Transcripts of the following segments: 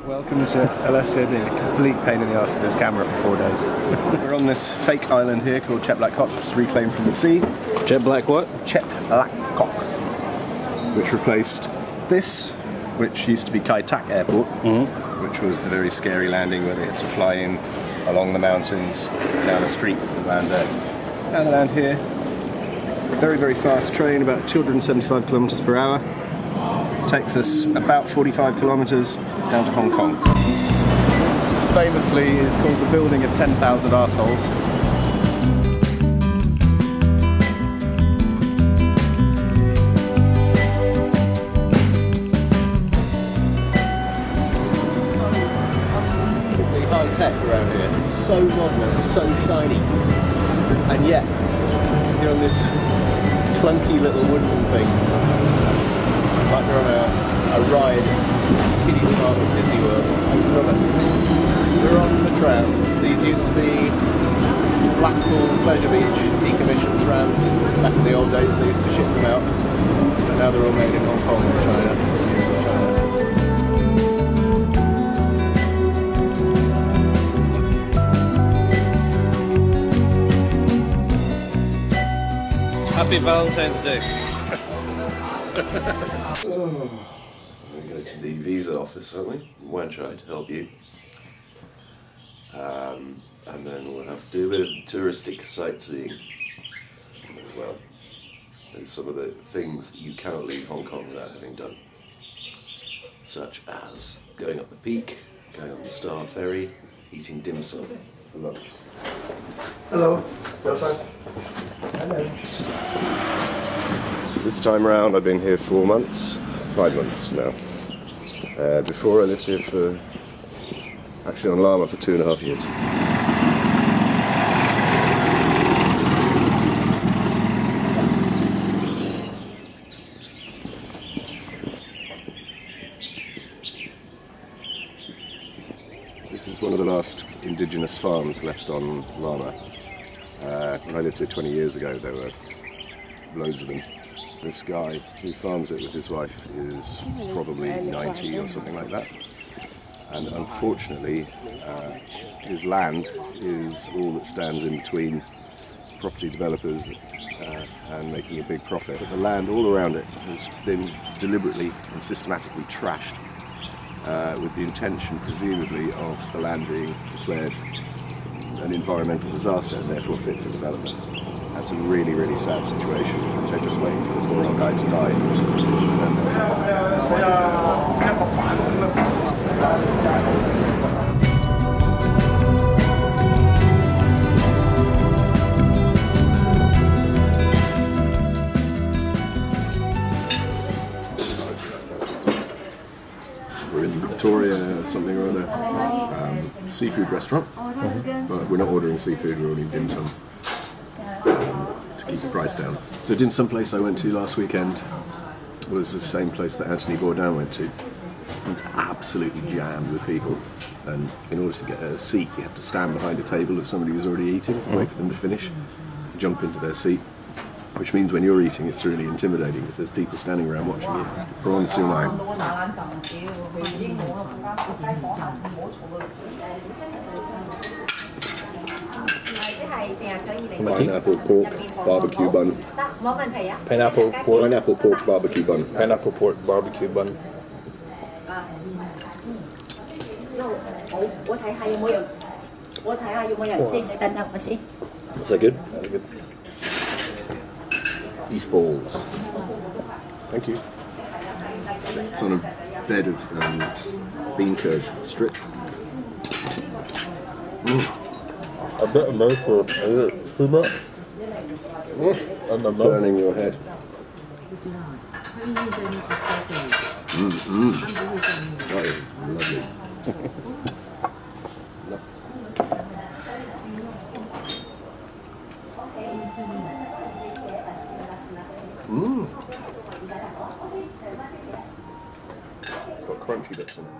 Welcome to AS A LAOWAI, being a complete pain in the arse with this camera for 4 days. We're on this fake island here called Chet Black Cock, just reclaimed from the sea. Chet Black what? Chet Black Cock, which replaced this, which used to be Kai Tak Airport, which was the very scary landing where they had to fly in along the mountains, down a street, and land there. Now they land here. Very, very fast train, about 275 kilometers per hour. Takes us about 45 kilometers down to Hong Kong. This famously is called the building of 10,000 arseholes. Completely high tech around here. It's so modern, it's so shiny. And yet, you're on this clunky little wooden thing. Like we're on a ride, kiddies park at Disney World. We're on the trams. These used to be Blackpool, Pleasure Beach, decommissioned trams. Back in the old days they used to ship them out. And now they're all made in Hong Kong and China. Happy Valentine's Day. We're going to go to the visa office, aren't we? We'll try to help you. And then we'll have to do a bit of touristic sightseeing as well. There's some of the things that you cannot leave Hong Kong without having done. Such as going up the peak, going on the Star Ferry, eating dim sum for lunch. Hello. Hello. This time around I've been here 4 months, 5 months now. Before I lived here for, actually on Lamma for 2.5 years. This is one of the last indigenous farms left on Lamma. When I lived here 20 years ago there were loads of them. This guy who farms it with his wife is probably 90 or something like that, and unfortunately his land is all that stands in between property developers and making a big profit. But the land all around it has been deliberately and systematically trashed with the intention presumably of the land being declared an environmental disaster and therefore fit for development. That's a really, really sad situation. They're just waiting for the poor old guy to die. We're in Victoria something or other seafood restaurant, but we're not ordering seafood, we're ordering dim sum. Keep the price down. So dim sum place I went to last weekend was the same place that Anthony Bourdain went to. It's absolutely jammed with people, and in order to get a seat you have to stand behind a table of somebody who's already eating, wait for them to finish, jump into their seat, which means when you're eating it's really intimidating because there's people standing around watching you. Prawn siumai. Pineapple pork barbecue bun. Pineapple pork barbecue bun. Pineapple pork barbecue bun. Is that good? Very good. Beef balls. Thank you. It's on a bed of bean curd strip. A bit of milk for too much. And the milk. Burning your head. That is lovely. Got crunchy bits in it.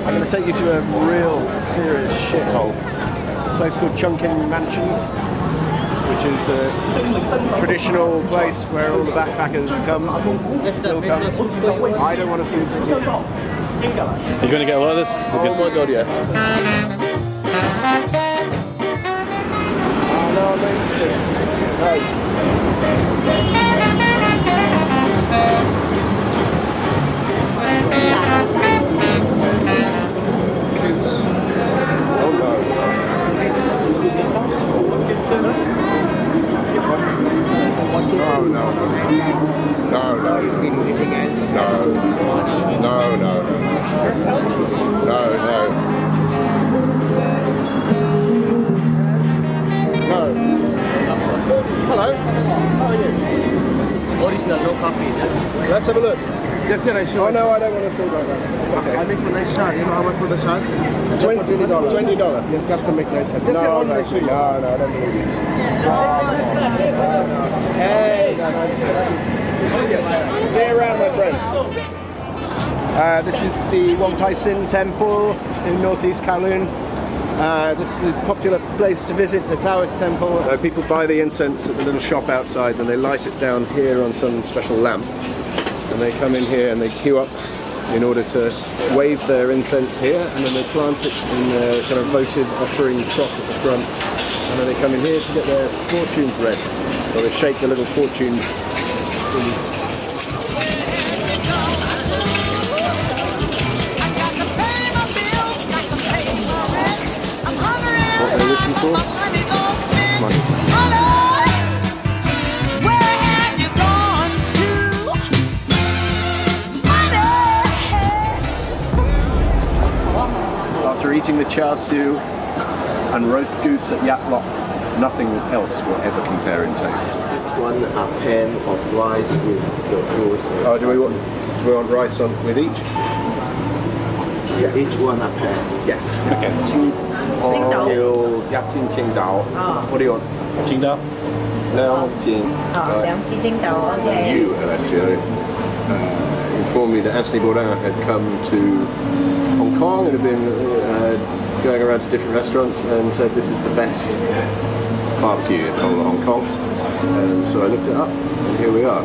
I'm going to take you to a real serious shithole. A place called Chungking Mansions, which is a traditional place where all the backpackers come. Still come. I don't want to see it. You're going to get a lot of this? Oh my god, yeah. Hello. How are you? Original, no coffee. Let's have a look. Yes, sir, I show. Oh no, I don't want to see that. It's okay. I make a nice shot. You know how much for the shot? $20. Yes, just to make nice shot. Just No, one actually, no, I don't believe you. Hey! See you around, my friend. This is the Wong Temple in northeast Kowloon. This is a popular place to visit, it's a Taoist temple. People buy the incense at the little shop outside and they light it down here on some special lamp. And they come in here and they queue up in order to wave their incense here, and then they plant it in a kind of votive offering trough at the front. And then they come in here to get their fortunes read. Or they shake the little fortune. What they're wishing for? Money. After eating the char siu and roast goose at Yat Lok, nothing else will ever compare in taste. One pan of rice with the goose. Oh, do we want rice on with each? Yeah, each one a pan. Yeah. Okay. What do you want? Qingdao. You, Alessio, informed me that Anthony Bourdain had come to Hong Kong and had been going around to different restaurants and said this is the best barbecue in whole of Hong Kong. And so I looked it up and here we are. A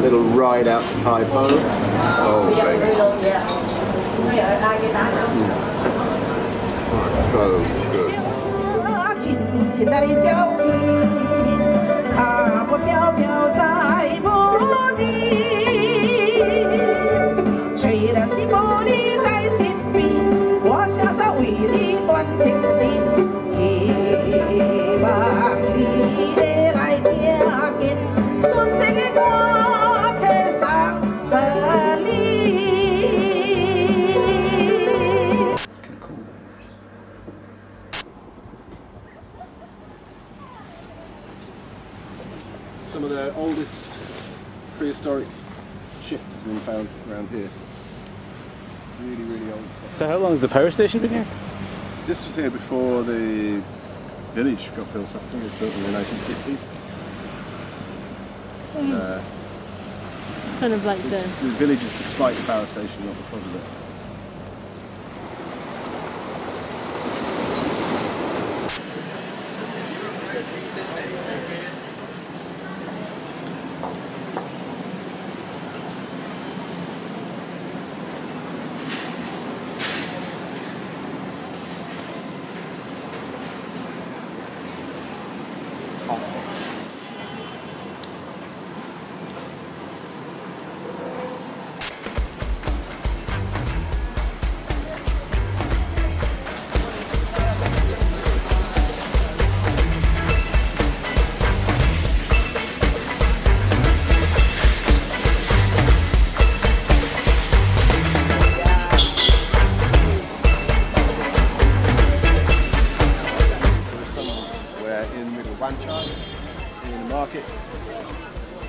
little ride out to Pai Po. Oh, baby. Oh, good. 天台照片，脚步飘飘在梦里。虽然是无你在身边，我写下为你断情的，希望你会来听见，纯真的我贴上和你。 Some of the oldest prehistoric shit has been found around here. Really, really old stuff. So how long has the power station been here? This was here before the village got built up. I think it was built in the 1960s. Kind of like The village is despite the power station, not because of it.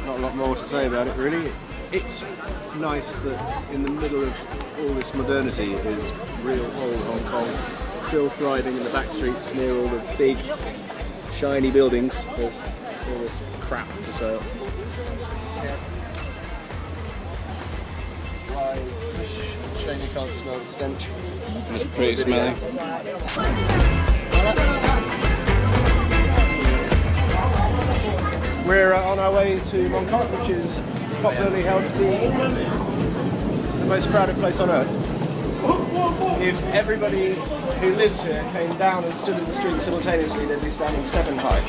Not a lot more to say about it, really. It's nice that in the middle of all this modernity is real old Hong Kong still thriving in the back streets near all the big, shiny buildings. There's all this crap for sale. Shame you can't smell the stench. It's pretty smelly. We're on our way to Mong Kok, which is popularly held to be the most crowded place on earth. If everybody who lives here came down and stood in the street simultaneously, they'd be standing 7 high.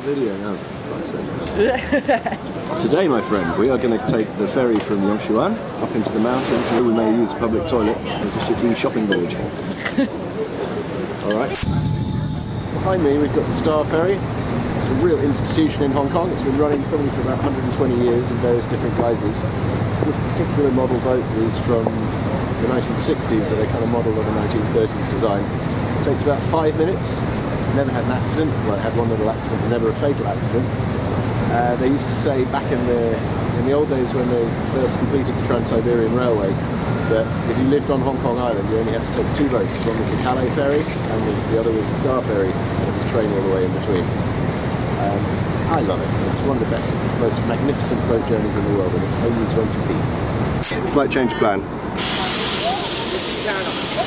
Video now. Today, my friend, we are going to take the ferry from Yongchuan up into the mountains where we may use a public toilet as a shitty shopping village. Alright. Behind me we've got the Star Ferry. It's a real institution in Hong Kong. It's been running probably for about 120 years in various different guises. This particular model boat is from the 1960s, but they kind of modelled on the 1930s design. It takes about 5 minutes. Never had an accident. Well, it had one little accident, but never a fatal accident. They used to say back in the old days when they first completed the Trans-Siberian Railway that if you lived on Hong Kong Island, you only had to take 2 boats. One was the Calais ferry, and the other was the Star Ferry, and it was train all the way in between. I love it. It's one of the best, most magnificent boat journeys in the world, and it's only 20p. Slight change of plan.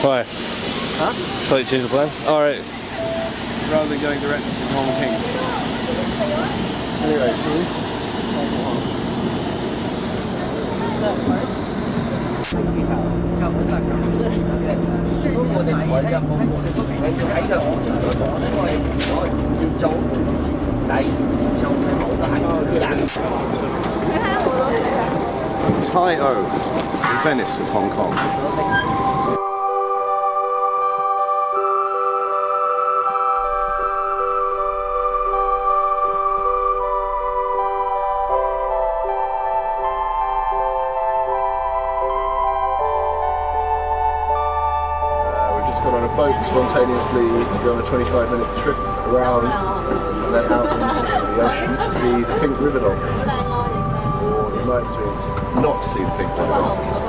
Why? Huh? Slight change of plan? Alright. Rather than going direct to Ngong Ping. Anyway, Tai-O, the Venice of Hong Kong. Got on a boat spontaneously to go on a 25-minute trip around and then out into the ocean to see the pink river dolphins, or in my experience, not to see the pink river dolphins.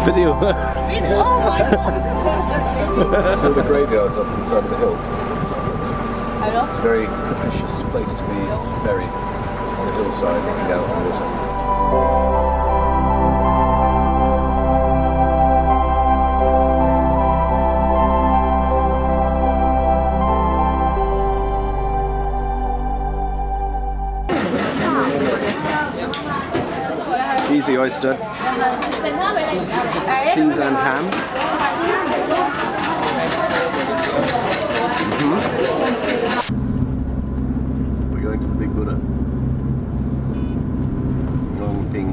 Video. So the graveyard's up on the side of the hill. It's a very precious place to be buried on the hillside looking down on the water. Cheesy oyster, cheese and ham. We're going to the Big Buddha. Ngong Ping.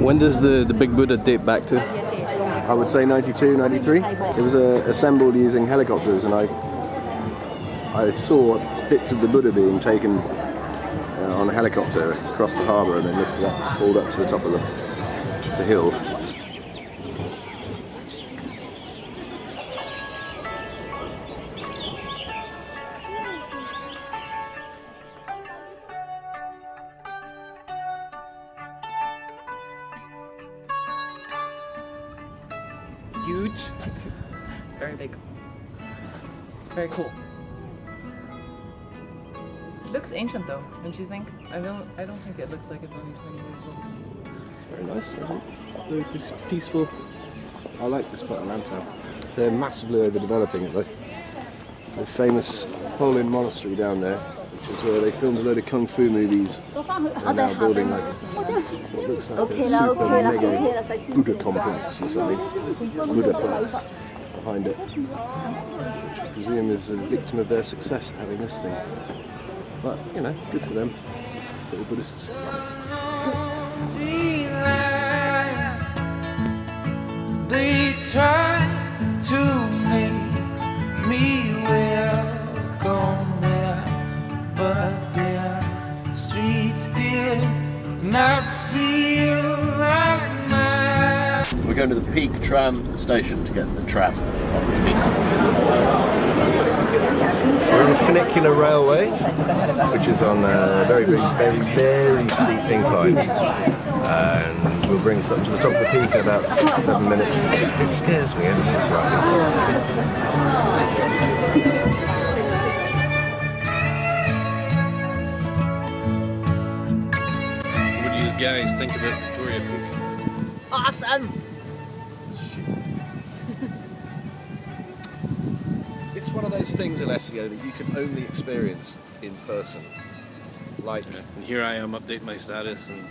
When does the Big Buddha date back to? I would say 92, 93. It was assembled using helicopters, and I saw bits of the Buddha being taken on a helicopter across the harbour and then lifted up, pulled up to the top of the hill. Huge, very big, very cool. Looks ancient though, don't you think? I don't think it looks like it's only 20 years old. It's very nice, isn't it? It's peaceful. I like this part of Lantau. They're massively overdeveloping it though. The famous Polin monastery down there, which which is where they filmed a load of kung fu movies. They're now building like what looks like a super mega Buddha complex or something. Buddha complex behind it. Which I presume is a victim of their success having this thing. But, you know, good for them. Little Buddhists. They try to make me welcome there, but their streets did not feel like mine. We're going to the Peak tram station to get the tram off the Peak. We're on the Funicular Railway, which is on a very steep incline. And we'll bring us up to the top of the peak in about 6 or 7 minutes. It scares me ever so slightly. What do you guys think about Victoria Peak? Awesome! It's one of those things, Alessio, that you can only experience in person. Like, and here I am updating my status and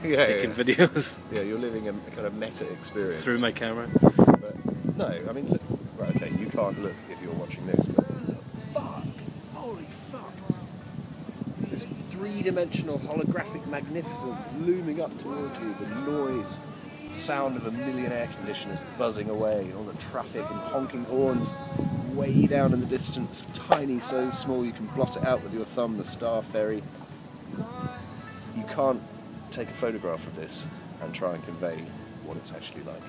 taking videos. Yeah, you're living a kind of meta experience through my camera. But no, I mean, look, right, okay, you can't look if you're watching this, but fuck, holy fuck! This three-dimensional holographic magnificence looming up towards you, the noise, the sound of a million air conditioners buzzing away, all the traffic and honking horns way down in the distance, tiny, so small you can blot it out with your thumb, the Star Ferry. You can't take a photograph of this and try and convey what it's actually like.